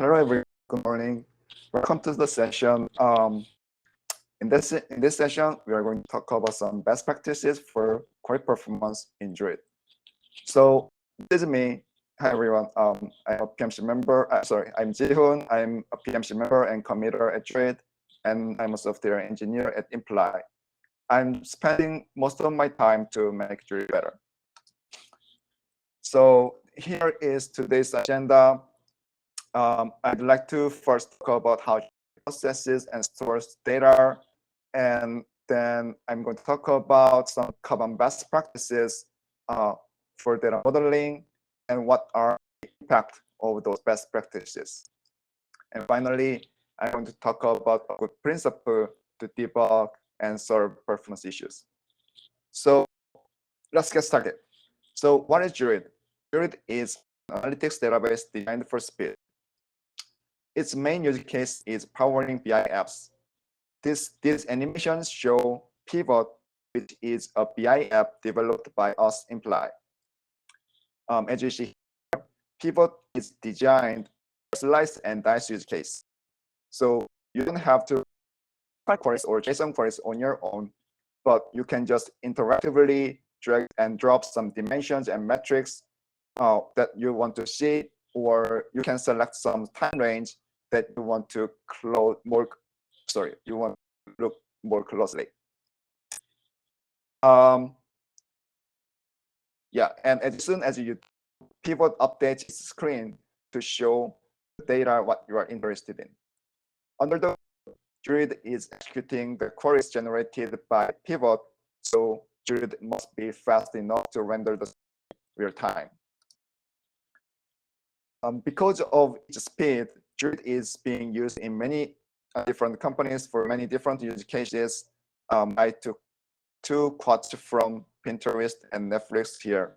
Hello, everyone. Good morning. Welcome to the session. In this session, we are going to talk about some best practices for query performance in Druid. So this is me. Hi, everyone. I'm a PMC member. I'm Ji-hoon. I'm a PMC member and committer at Druid, and I'm a software engineer at Imply. I'm spending most of my time to make Druid better. So here is today's agenda. I'd like to first talk about how it processes and stores data, and then I'm going to talk about some common best practices for data modeling and what are the impact of those best practices. And finally, I'm going to talk about a good principle to debug and solve performance issues. So let's get started. So what is Druid? Druid is an analytics database designed for speed. Its main use case is powering BI apps. These animations show Pivot, which is a BI app developed by us Imply. As you see here, Pivot is designed for slice and dice use case. So you don't have to write queries or JSON queries on your own, but you can just interactively drag and drop some dimensions and metrics that you want to see, or you can select some time range that you want to look more closely. Yeah, and as soon as you Pivot updates its screen to show the data what you are interested in. Under the Druid is executing the queries generated by Pivot, so Druid must be fast enough to render the real time. Because of its speed, Druid is being used in many different companies for many different use cases. I took two quotes from Pinterest and Netflix here.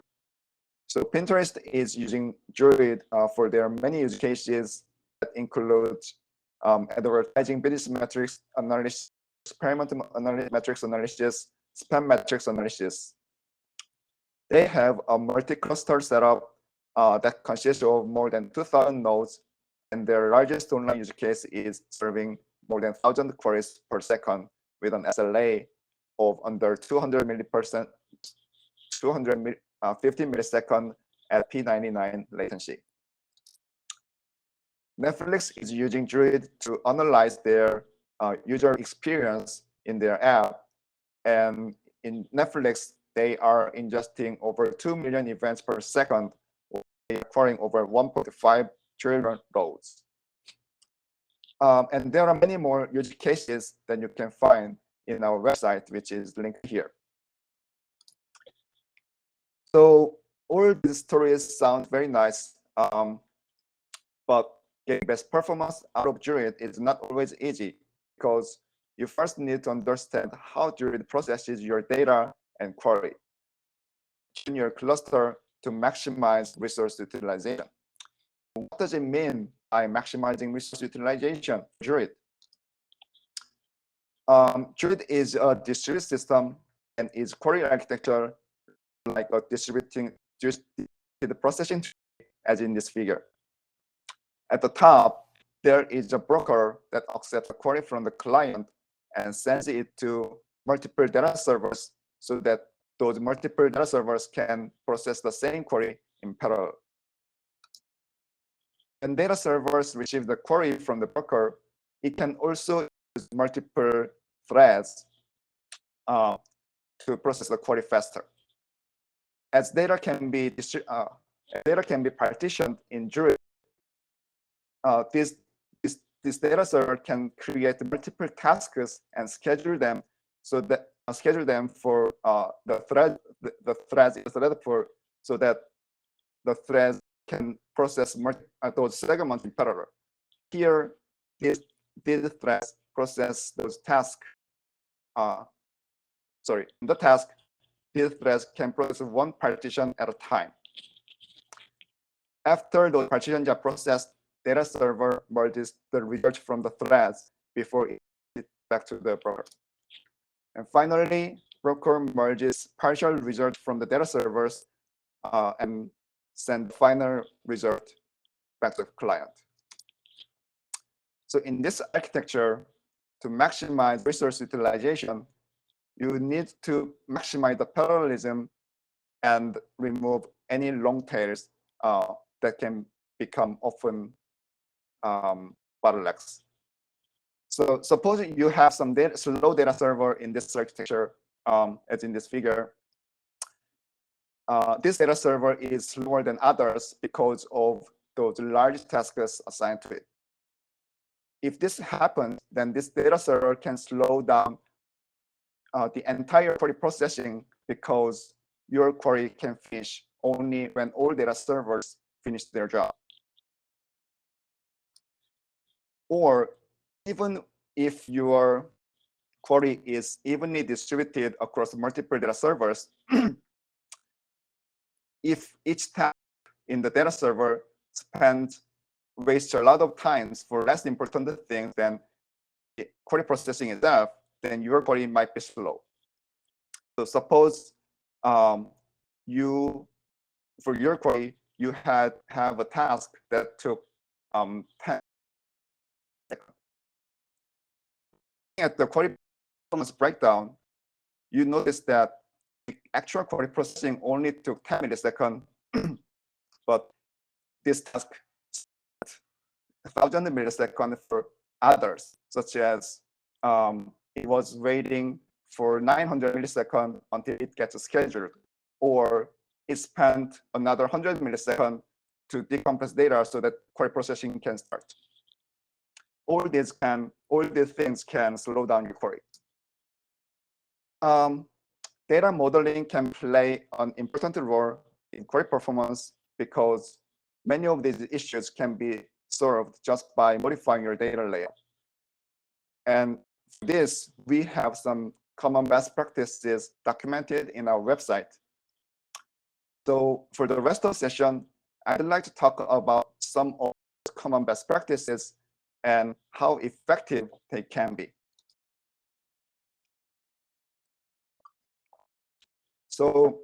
So Pinterest is using Druid for their many use cases that include advertising business metrics analysis, experimental metrics analysis, spam metrics analysis. They have a multi-cluster setup that consists of more than 2,000 nodes, and their largest online use case is serving more than 1,000 queries per second with an SLA of under 250 milliseconds at P99 latency. Netflix is using Druid to analyze their user experience in their app, and in Netflix, they are ingesting over 2 million events per second, acquiring over 1.5 trillion rows. And there are many more use cases that you can find in our website, which is linked here. So all these stories sound very nice, but getting best performance out of Druid is not always easy, because you first need to understand how Druid processes your data and query in your cluster to maximize resource utilization. What does it mean by maximizing resource utilization for Druid? Druid is a distributed system, and its query architecture like a distributed processing tree, as in this figure. At the top, there is a broker that accepts a query from the client and sends it to multiple data servers so that those multiple data servers can process the same query in parallel. When data servers receive the query from the broker, it can also use multiple threads to process the query faster. As data can be partitioned in Druid, this data server can create multiple tasks and schedule them so that for the threads for so that the threads can process those segments in parallel. Here, these threads process those tasks. In the task, these threads can process one partition at a time. After those partitions are processed, data server merges the result from the threads before it back to the broker. And finally, broker merges partial result from the data servers and send the final result back to the client. So in this architecture, to maximize resource utilization, you need to maximize the parallelism and remove any long tails that can become often bottlenecks. So suppose you have some slow data server in this architecture, as in this figure. This data server is slower than others because of those large tasks assigned to it. If this happens, then this data server can slow down the entire query processing because your query can finish only when all data servers finish their job. Or even if your query is evenly distributed across multiple data servers, if each task in the data server wastes a lot of times for less important things than the query processing itself, then your query might be slow. So suppose for your query, you have a task that took 10 seconds. At the query performance breakdown, you notice that the actual query processing only took 10 milliseconds, but this task 1,000 milliseconds for others, such as it was waiting for 900 milliseconds until it gets scheduled, or it spent another 100 milliseconds to decompress data so that query processing can start. All these things can slow down your query. Data modeling can play an important role in query performance because many of these issues can be solved just by modifying your data layout. And for this, we have some common best practices documented in our website. So for the rest of the session, I'd like to talk about some of the common best practices and how effective they can be. So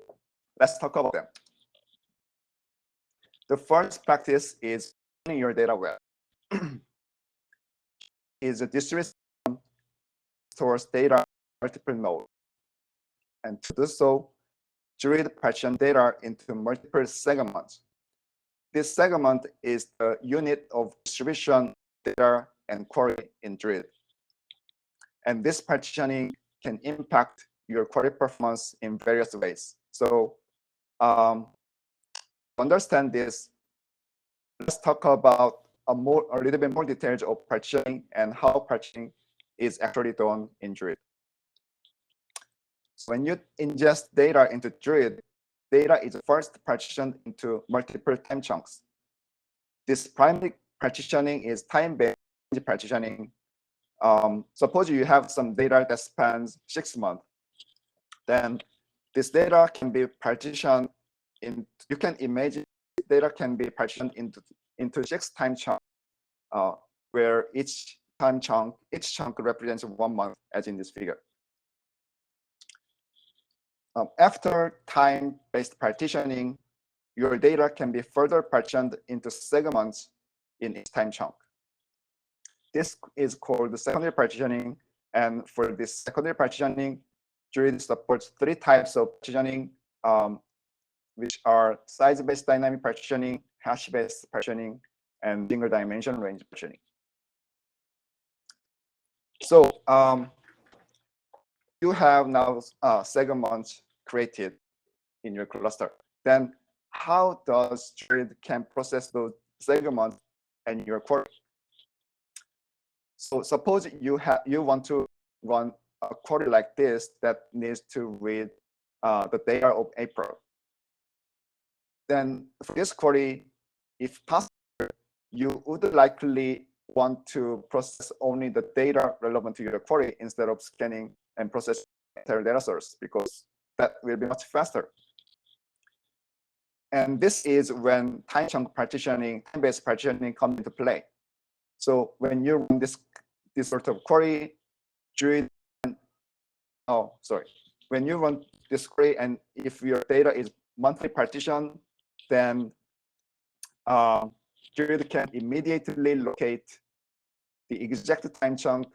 let's talk about them. The first practice is running your data well. Is a distributed system stores data in multiple nodes. And to do so, Druid partition data into multiple segments. This segment is the unit of distribution data and query in Druid. And this partitioning can impact your query performance in various ways. So to understand this, let's talk about a little bit more details of partitioning and how partitioning is actually done in Druid. So when you ingest data into Druid, data is first partitioned into multiple time chunks. This primary partitioning is time-based partitioning. Suppose you have some data that spans 6 months, then this data can be partitioned in. You can imagine data can be partitioned into 6 time chunks, where each chunk represents 1 month, as in this figure. After time-based partitioning, your data can be further partitioned into segments in each time chunk. This is called the secondary partitioning. And for this secondary partitioning, Druid supports 3 types of partitioning, which are size-based dynamic partitioning, hash-based partitioning, and single dimension range partitioning. So you have now segments created in your cluster. Then how does Druid can process those segments and your query? So suppose you want to run a query like this that needs to read the data of April. Then for this query, if possible, you would likely want to process only the data relevant to your query instead of scanning and processing the entire data source, because that will be much faster. And this is when time chunk partitioning, time-based partitioning comes into play. So when you run this sort of query, Druid, when you run this query, and if your data is monthly partition, then Druid can immediately locate the exact time chunk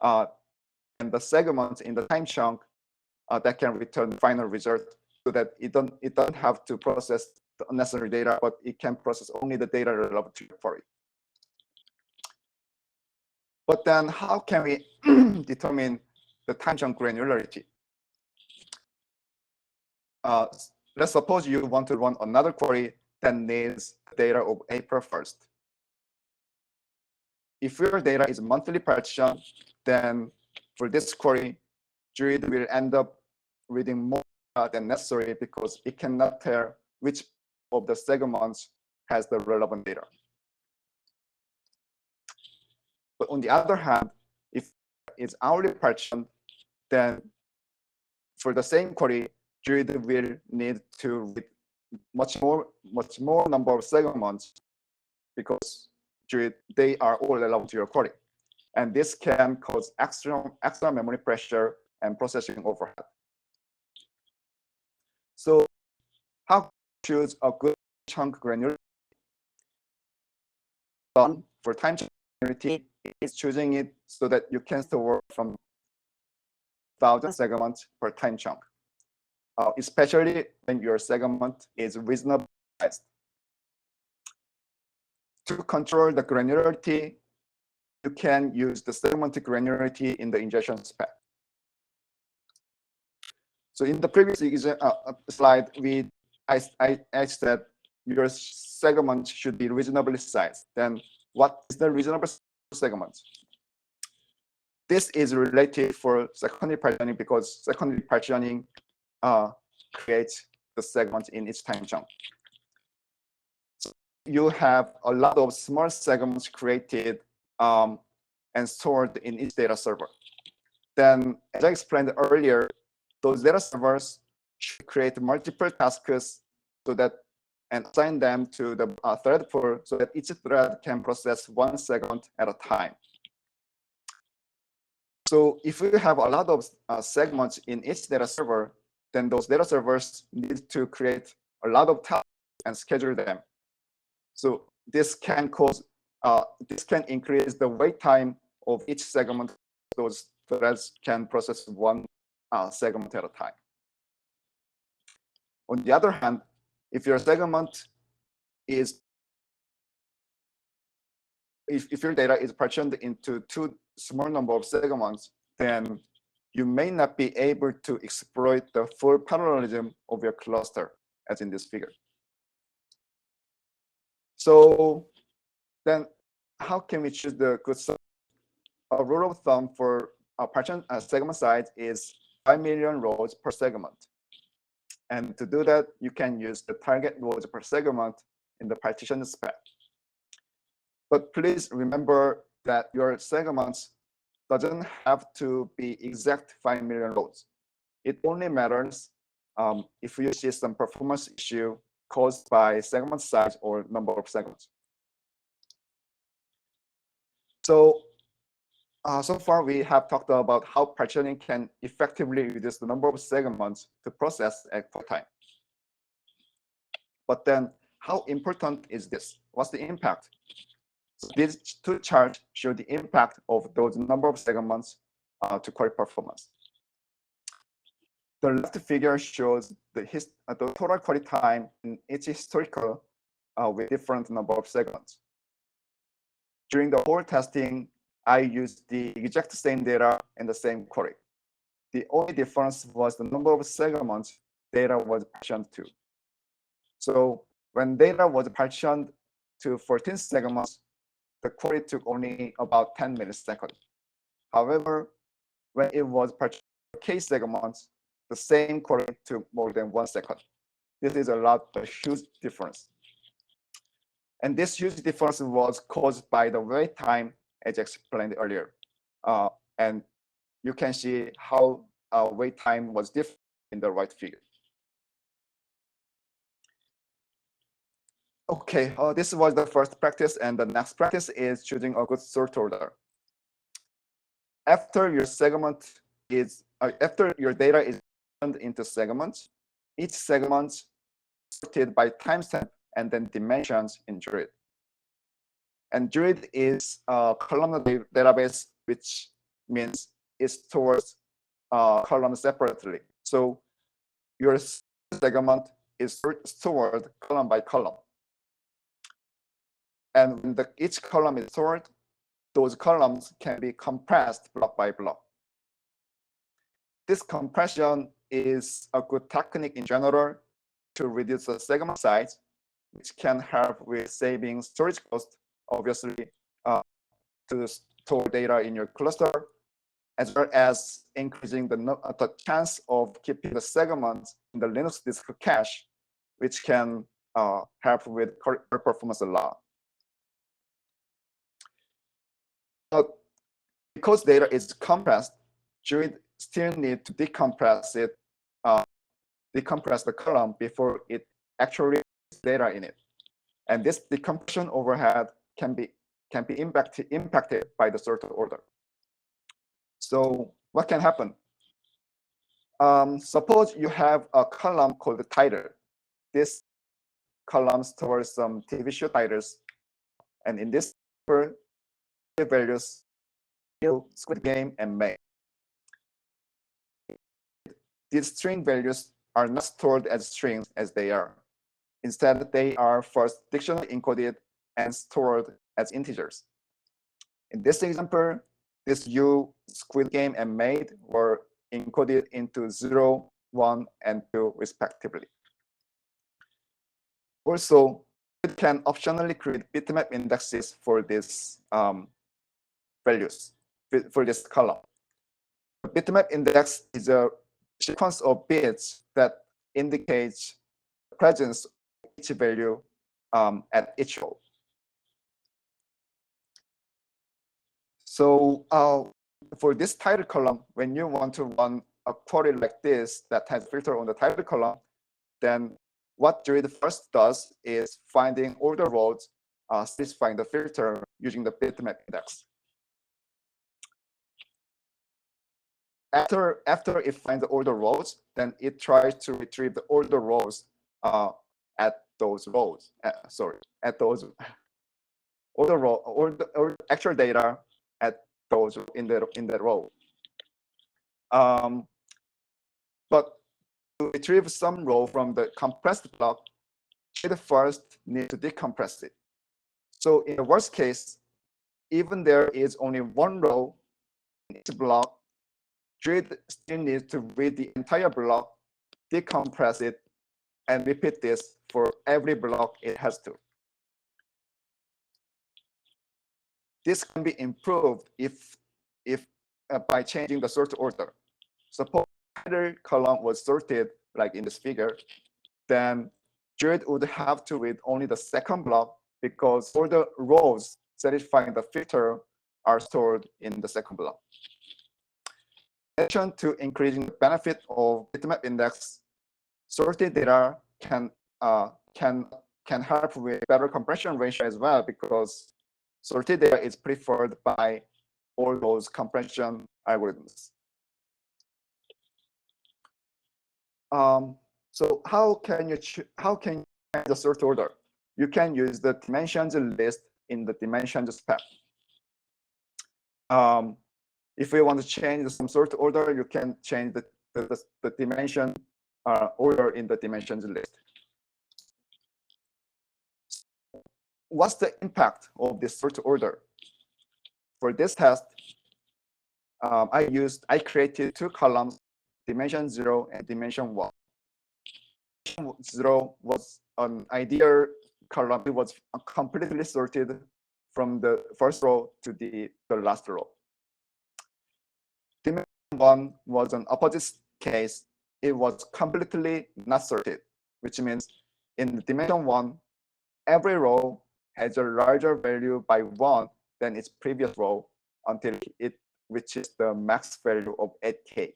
and the segments in the time chunk that can return the final result, so that it doesn't have to process the unnecessary data, but it can process only the data relevant to your query. But then how can we determine the time chunk granularity? Let's suppose you want to run another query that needs data of April 1st. If your data is monthly partition, then for this query, Druid will end up reading more than necessary because it cannot tell which of the segments has the relevant data. But on the other hand, if it's hourly partitioned, then for the same query, Druid will need to read much more number of segments because Druid, they are all relevant to your query. And this can cause extra memory pressure and processing overhead. So how to choose a good chunk granularity? For time chunk granularity is choosing it so that you can store from 1,000 segments per time chunk, especially when your segment is reasonably sized. To control the granularity, you can use the segment granularity in the ingestion spec. So in the previous slide, I said your segment should be reasonably sized. Then what is the reasonable segment? This is related for secondary partitioning because secondary partitioning creates the segments in each time chunk. So you have a lot of small segments created and stored in each data server. Then, as I explained earlier, those data servers should create multiple tasks so that and assign them to the thread pool so that each thread can process one segment at a time. So if we have a lot of segments in each data server, then those data servers need to create a lot of tasks and schedule them. So this can increase the wait time of each segment. Those threads can process one segment at a time. On the other hand, if your segment is if your data is partitioned into too small number of segments, then you may not be able to exploit the full parallelism of your cluster, as in this figure. So then how can we choose the good size? A rule of thumb for a partition segment size is 5 million rows per segment. And to do that, you can use the target rows per segment in the partition spec. But please remember that your segments doesn't have to be exact 5 million rows. It only matters if you see some performance issue caused by segment size or number of segments. So, so far we have talked about how partitioning can effectively reduce the number of segments to process at a time. But then, how important is this? What's the impact? So these two charts show the impact of those number of segments to query performance. The left figure shows the total query time in each historical with different number of segments. During the whole testing, I used the exact same data in the same query. The only difference was the number of segments data was partitioned to. So when data was partitioned to 14 segments, the query took only about 10 milliseconds. However, when it was partitioned to k segments, the same query took more than 1 second. This is a huge difference. And this huge difference was caused by the wait time, as explained earlier. And you can see how wait time was different in the right figure. Okay, this was the first practice, and the next practice is choosing a good sort order. After your data is turned into segments, each segment sorted by timestamp and then dimensions in Druid. And Druid is a columnar database, which means it stores columns separately. So your segment is stored column by column. And when each column is stored, those columns can be compressed block by block. This compression is a good technique in general to reduce the segment size, which can help with saving storage cost, obviously, to store data in your cluster, as well as increasing the chance of keeping the segments in the Linux disk cache, which can help with performance a lot. But because data is compressed, Druid still need to decompress it, decompress the column before it actually has data in it. And this decompression overhead can be impacted by the sort order. So what can happen? Suppose you have a column called the title. This column stores some TV show titles, and in this values Squid Game and May. These string values are not stored as strings as they are. Instead, they are first dictionary encoded and stored as integers. In this example, this U, Squid Game, and Made were encoded into 0, 1, and 2, respectively. Also, it can optionally create bitmap indexes for these values, for this column. The bitmap index is a sequence of bits that indicates the presence of each value at each row. So for this title column, when you want to run a query like this that has filter on the title column, then what Druid first does is finding all the rows, satisfying the filter using the bitmap index. After it finds all the rows, then it tries to retrieve all the rows at those rows. At those all the actual data at those in that row. But to retrieve some row from the compressed block, it first need to decompress it. So in the worst case, even there is only one row in each block, Druid still needs to read the entire block, decompress it, and repeat this for every block it has to. This can be improved if by changing the sort order. Suppose the column was sorted like in this figure, then Druid would have to read only the second block because all the rows satisfying the filter are stored in the second block. In addition to increasing the benefit of bitmap index, sorted data can help with better compression ratio as well, because sorted data is preferred by all those compression algorithms. So how can you change the sort order? You can use the dimensions list in the dimensions path. If you want to change some sort order, you can change the dimension order in the dimensions list. What's the impact of this sort order? For this test, I created two columns, dimension 0 and dimension 1. 0 was an ideal column. It was completely sorted from the first row to the last row. Dimension 1 was an opposite case. It was completely not sorted, which means in dimension 1, every row has a larger value by 1 than its previous row until it reaches the max value of 8K.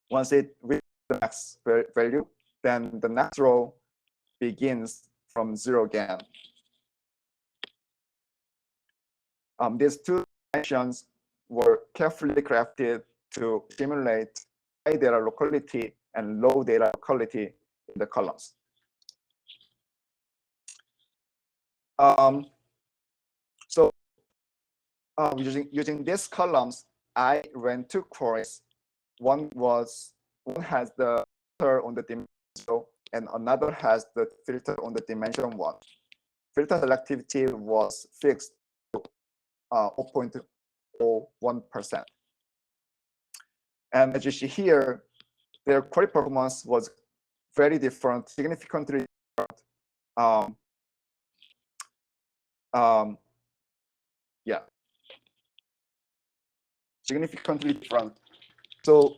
Once it reaches the max value, then the next row begins from 0 again. These two dimensions were carefully crafted to simulate high data locality and low data locality in the columns. using these columns, I ran 2 queries. One has the filter on the dimension 0, and another has the filter on the dimension 1. Filter selectivity was fixed to 0.01%. And as you see here, their query performance was very different, significantly different. Significantly different. So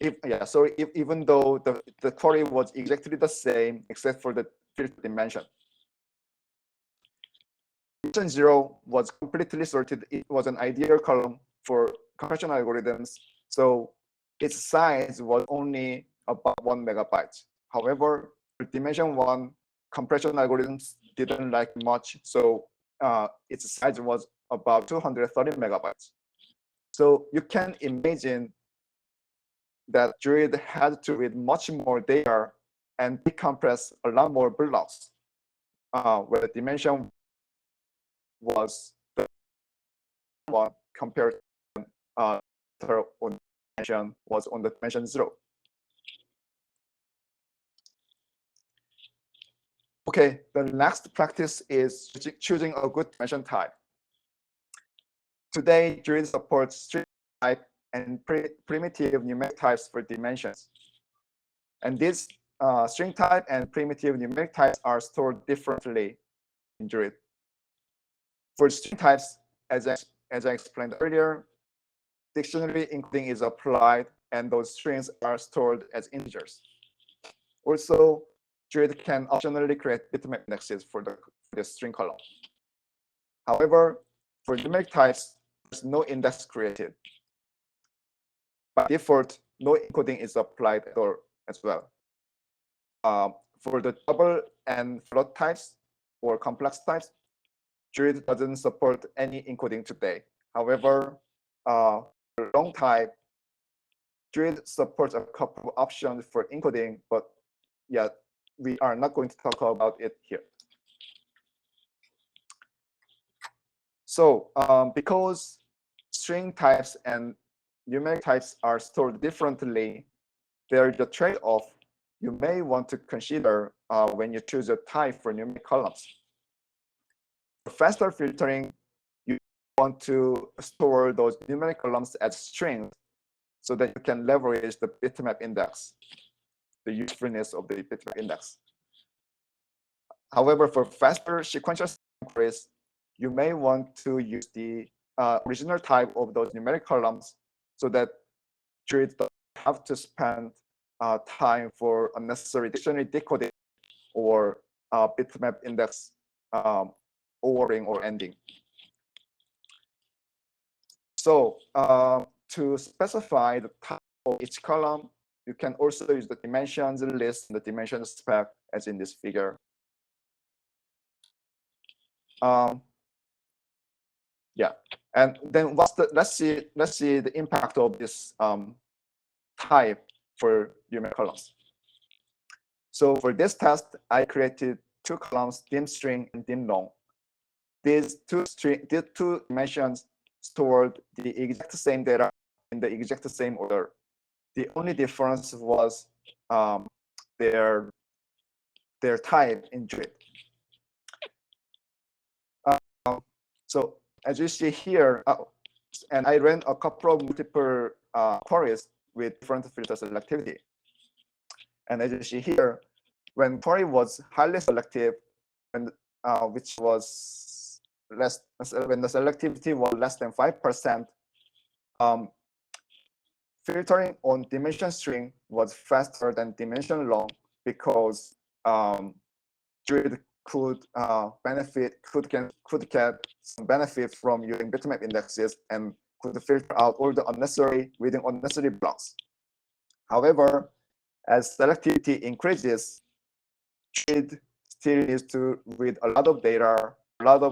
even though the query was exactly the same except for the filter dimension. Dimension 0 was completely sorted. It was an ideal column for compression algorithms. So its size was only about 1 megabyte. However, for dimension 1, compression algorithms didn't like much. So its size was about 230 megabytes. So you can imagine that Druid had to read much more data and decompress a lot more blocks, where the dimension was the one compared to on dimension was on the dimension 0. Okay, the next practice is choosing a good dimension type. Today, Druid supports string type and primitive numeric types for dimensions. And these string type and primitive numeric types are stored differently in Druid. For string types, as I explained earlier, dictionary encoding is applied, and those strings are stored as integers. Also, Druid can optionally create bitmap indexes for the string column. However, for numeric types, there's no index created. By default, no encoding is applied as well. For the double and float types or complex types, Druid doesn't support any encoding today. However, for long type, Druid supports a couple of options for encoding, but yeah, we are not going to talk about it here. So because string types and numeric types are stored differently, there is a trade-off you may want to consider when you choose a type for numeric columns. For faster filtering, you want to store those numeric columns as strings so that you can leverage the bitmap index, the usefulness of the bitmap index. However, for faster sequential queries, you may want to use the original type of those numeric columns so that Druid doesn't have to spend time for unnecessary dictionary decoding or bitmap index ordering or ending. So to specify the type of each column, you can also use the dimensions list and the dimensions spec as in this figure. Yeah, and then let's see the impact of this type for numeric columns. So for this test, I created 2 columns, dim string and dim long. These two dimensions stored the exact same data in the exact same order. The only difference was their type in Druid. So as you see here, and I ran a couple of multiple queries with different filter selectivity. And as you see here, when query was highly selective, and which was less, when the selectivity was less than 5%, filtering on dimension string was faster than dimension long because Druid could get some benefit from using bitmap indexes and could filter out all the unnecessary blocks. However, as selectivity increases, Druid still needs to read a lot of data, a lot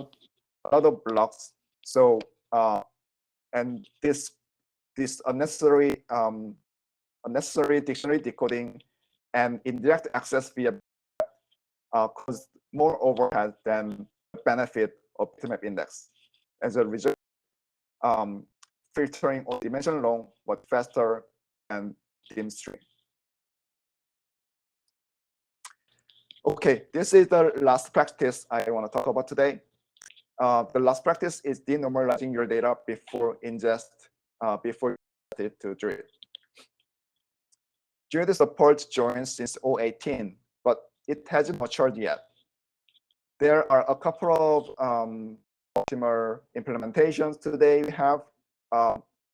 of blocks. So and this unnecessary dictionary decoding and indirect access via caused more overhead than the benefit of bitmap index. As a result, filtering on dimension long was faster than dim string. Okay, this is the last practice I want to talk about today. The last practice is denormalizing your data before ingest, before you set it to Druid. Druid supports joins since 2018, but it hasn't matured yet. There are a couple of optimal implementations today we have.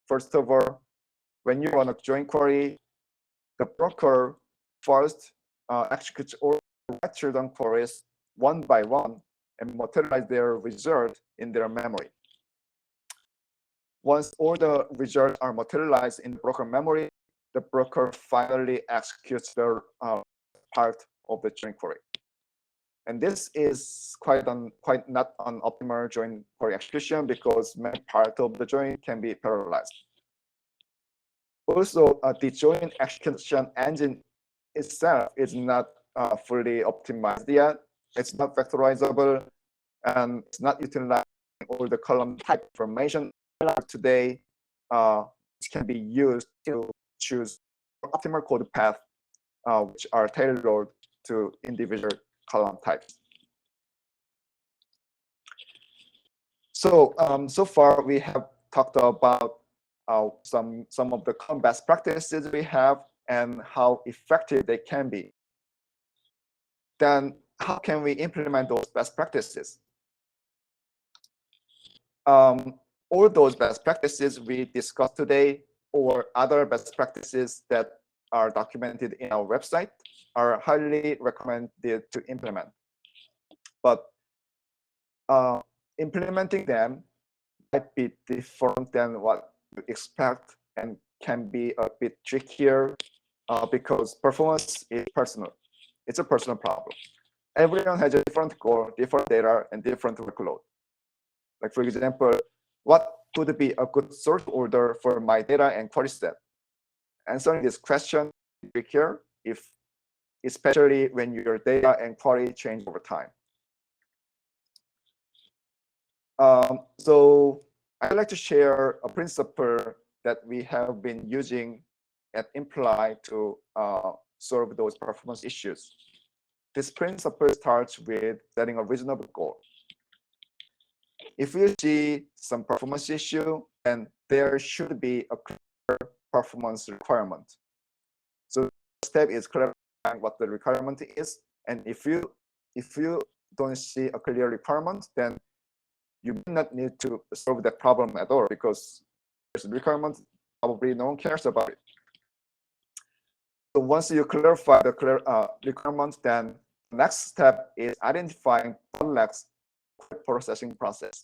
First of all, when you run a join query, the broker first executes all children queries one by one and materialize their result in their memory. Once all the results are materialized in the broker memory, the broker finally executes the part of the join query. And this is quite not an optimal join query execution because many parts of the join can be parallelized. Also, the join execution engine itself is not fully optimized yet. It's not vectorizable, and it's not utilizing all the column type information. Today, it can be used to choose optimal code path, which are tailored to individual column types. So, so far we have talked about some of the common best practices we have and how effective they can be. Then how can we implement those best practices? All those best practices we discussed today or other best practices that are documented in our website are highly recommended to implement. But implementing them might be different than what you expect and can be a bit trickier because performance is personal. It's a personal problem. Everyone has a different goal, different data, and different workload. Like for example, what could be a good sort order for my data and query set? Answering this question is trickier, especially when your data and query change over time. So I'd like to share a principle that we have been using at Imply to solve those performance issues. This principle starts with setting a reasonable goal. If you see some performance issue, then there should be a clear performance requirement. So the step is clarifying what the requirement is. And if you don't see a clear requirement, then you may not need to solve that problem at all because there's a requirement, probably no one cares about it. So once you clarify the requirement, then the next step is identifying bottlenecks processing process.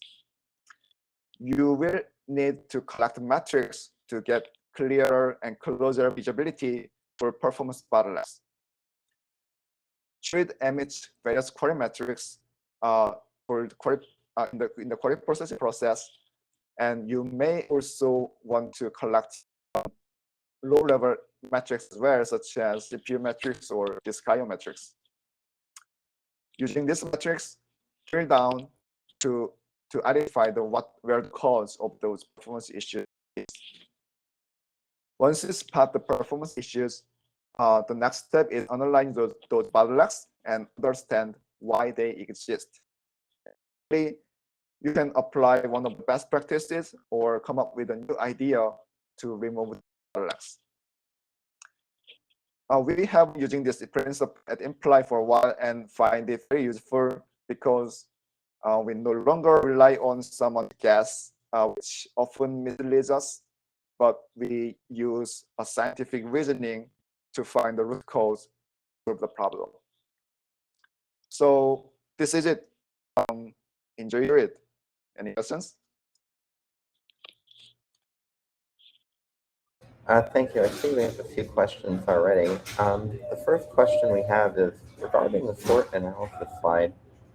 You will need to collect metrics to get clearer and closer visibility for performance bottlenecks. Druid emits various query metrics for query, in the query processing process, and you may also want to collect low-level metrics as well, such as CPU metrics or disk IO metrics. Using these metrics, drill down to identify where the cause of those performance issues is. Once you spot the performance issues, the next step is analyzing those bottlenecks and understand why they exist. You can apply one of the best practices or come up with a new idea to remove the bottlenecks. We have been using this principle at Imply for a while and find it very useful because we no longer rely on someone's guess, which often misleads us, but we use a scientific reasoning to find the root cause of the problem. So this is it. Enjoy it. Any questions? Thank you. I see we have a few questions already. The first question we have is regarding the sort analysis slide.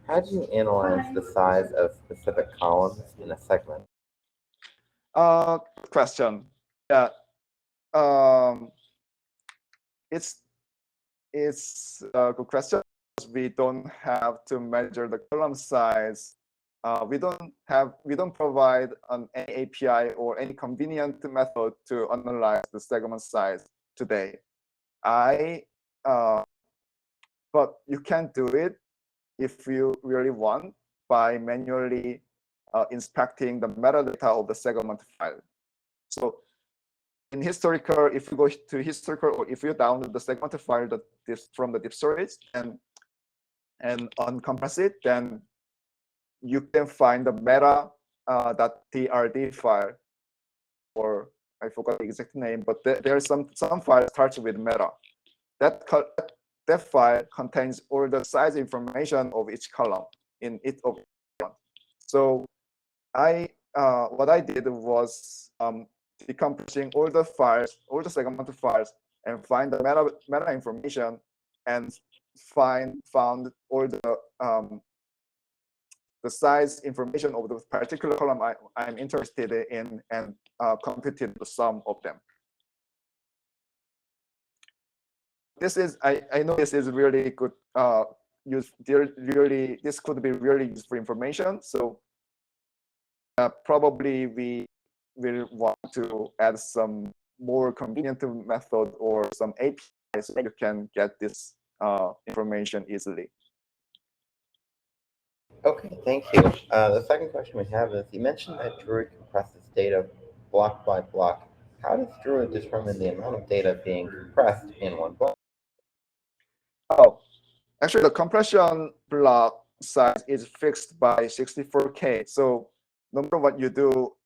How do you analyze the size of specific columns in a segment? Good question. Yeah. It's a good question. We don't have to measure the column size we don't provide any API or any convenient method to analyze the segment size today. But you can do it if you really want by manually inspecting the metadata of the segment file. So in historical, if you go to historical, or if you download the segment file from the deep storage and uncompress it, then you can find the meta.trd file, or I forgot the exact name, but there are some file starts with meta. That file contains all the size information of each column in each of them. So what I did was decompressing all the files, all the segmented files, and find the meta information, and found all the size information of the particular column I'm interested in, and computed the sum of them. This is I know this is really good this could be really useful information. So probably we will want to add some more convenient method or some API so you can get this information easily. Okay, thank you. The second question we have is, you mentioned that Druid compresses data block by block. How does Druid determine the amount of data being compressed in one block? Oh, actually, the compression block size is fixed by 64K. So no matter what you do,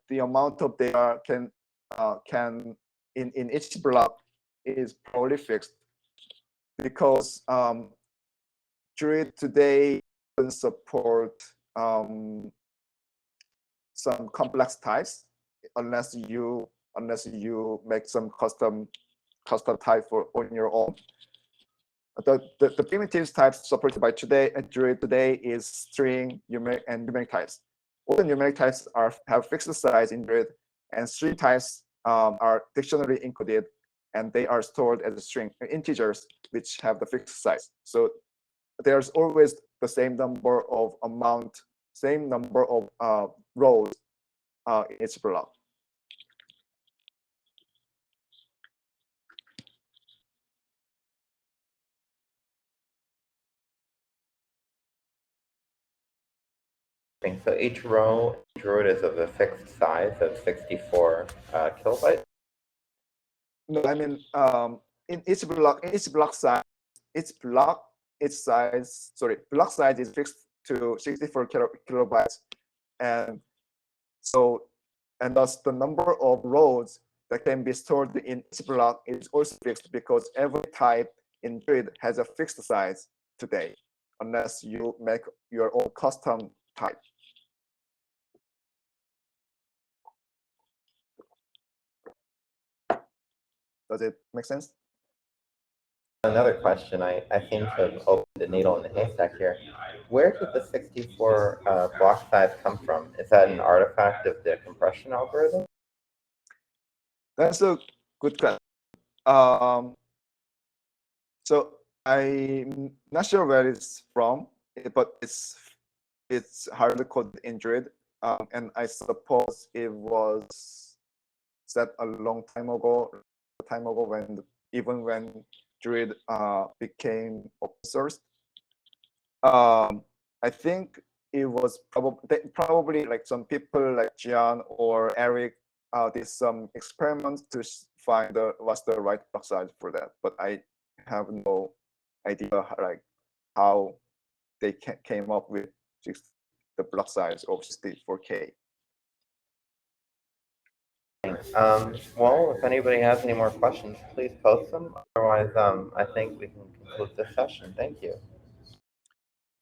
the amount of data can in each block is probably fixed, because Druid today doesn't support some complex types unless you make some custom type on your own. The primitive types supported by Druid today is string, numeric, and numeric types. All the numeric types have fixed size in Druid, and string types are dictionary encoded, and they are stored as string integers, which have the fixed size. So there's always the same number of rows in each block. So each row in Druid is of a fixed size of 64 kilobytes? No, I mean in each block size block size is fixed to 64 kilobytes, and thus the number of rows that can be stored in each block is also fixed, because every type in Druid has a fixed size today, unless you make your own custom type. Does it make sense? Another question, I seem to have opened the needle in the haystack here. Where did the 64 block size come from? Is that an artifact of the compression algorithm? That's a good question. So I'm not sure where it's from, but it's hardly coded in Druid, and I suppose it was set a long time ago when Druid became open source. I think it was probably like some people like Gian or Eric did some experiments to find what's the right block size for that, but I have no idea how they came up with the block size of 64K. Well, if anybody has any more questions, please post them. Otherwise, I think we can conclude this session. Thank you.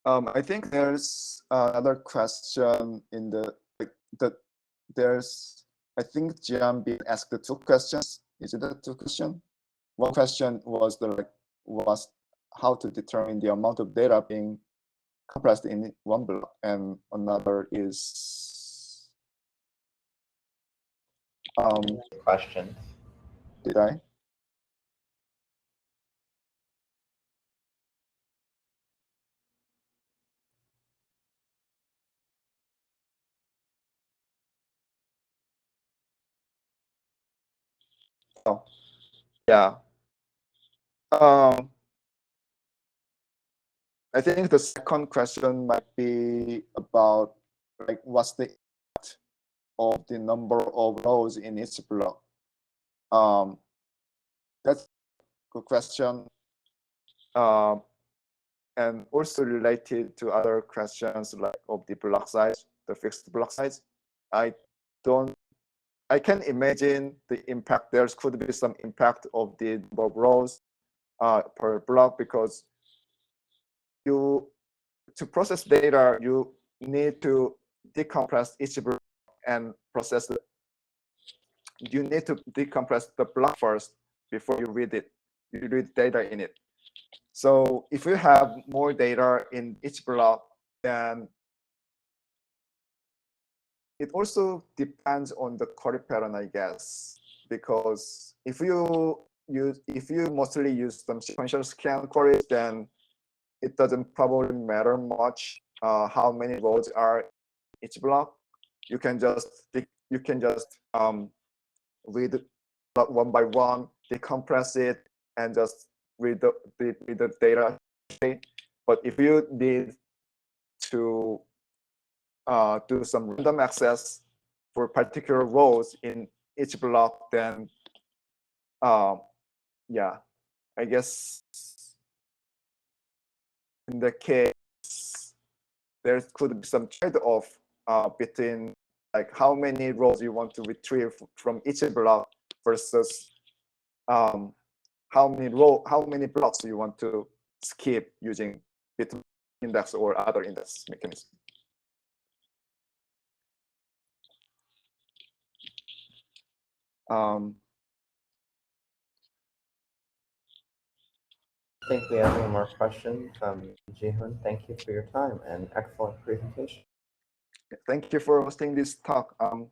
I think there's another question in I think GMB asked the 2 questions. Is it the 2 questions? One question was how to determine the amount of data being compressed in one block, and another is Questions. did I? yeah. I think the second question might be about like what's the impact of the number of rows in each block. That's a good question. And also related to other questions like of the block size, the fixed block size. I can imagine the impact. There could be some impact of the number of rows per block, because to process data, you need to decompress each block and process it. You need to decompress the block first before you read it. You read data in it. So if you have more data in each block, then it also depends on the query pattern, I guess, because if you mostly use some sequential scan queries, then it doesn't probably matter much how many rows are in each block. You can just read block one by one, decompress it, and just read the data. But if you need to do some random access for particular rows in each block, then yeah, I guess in the case there could be some trade-off between like how many rows you want to retrieve from each block versus how many blocks you want to skip using bit index or other index mechanism. I think we have any more questions. Jihoon, thank you for your time and excellent presentation. Thank you for hosting this talk. Have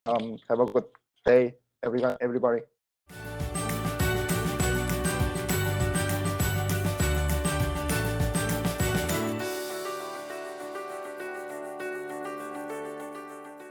a good day, everybody.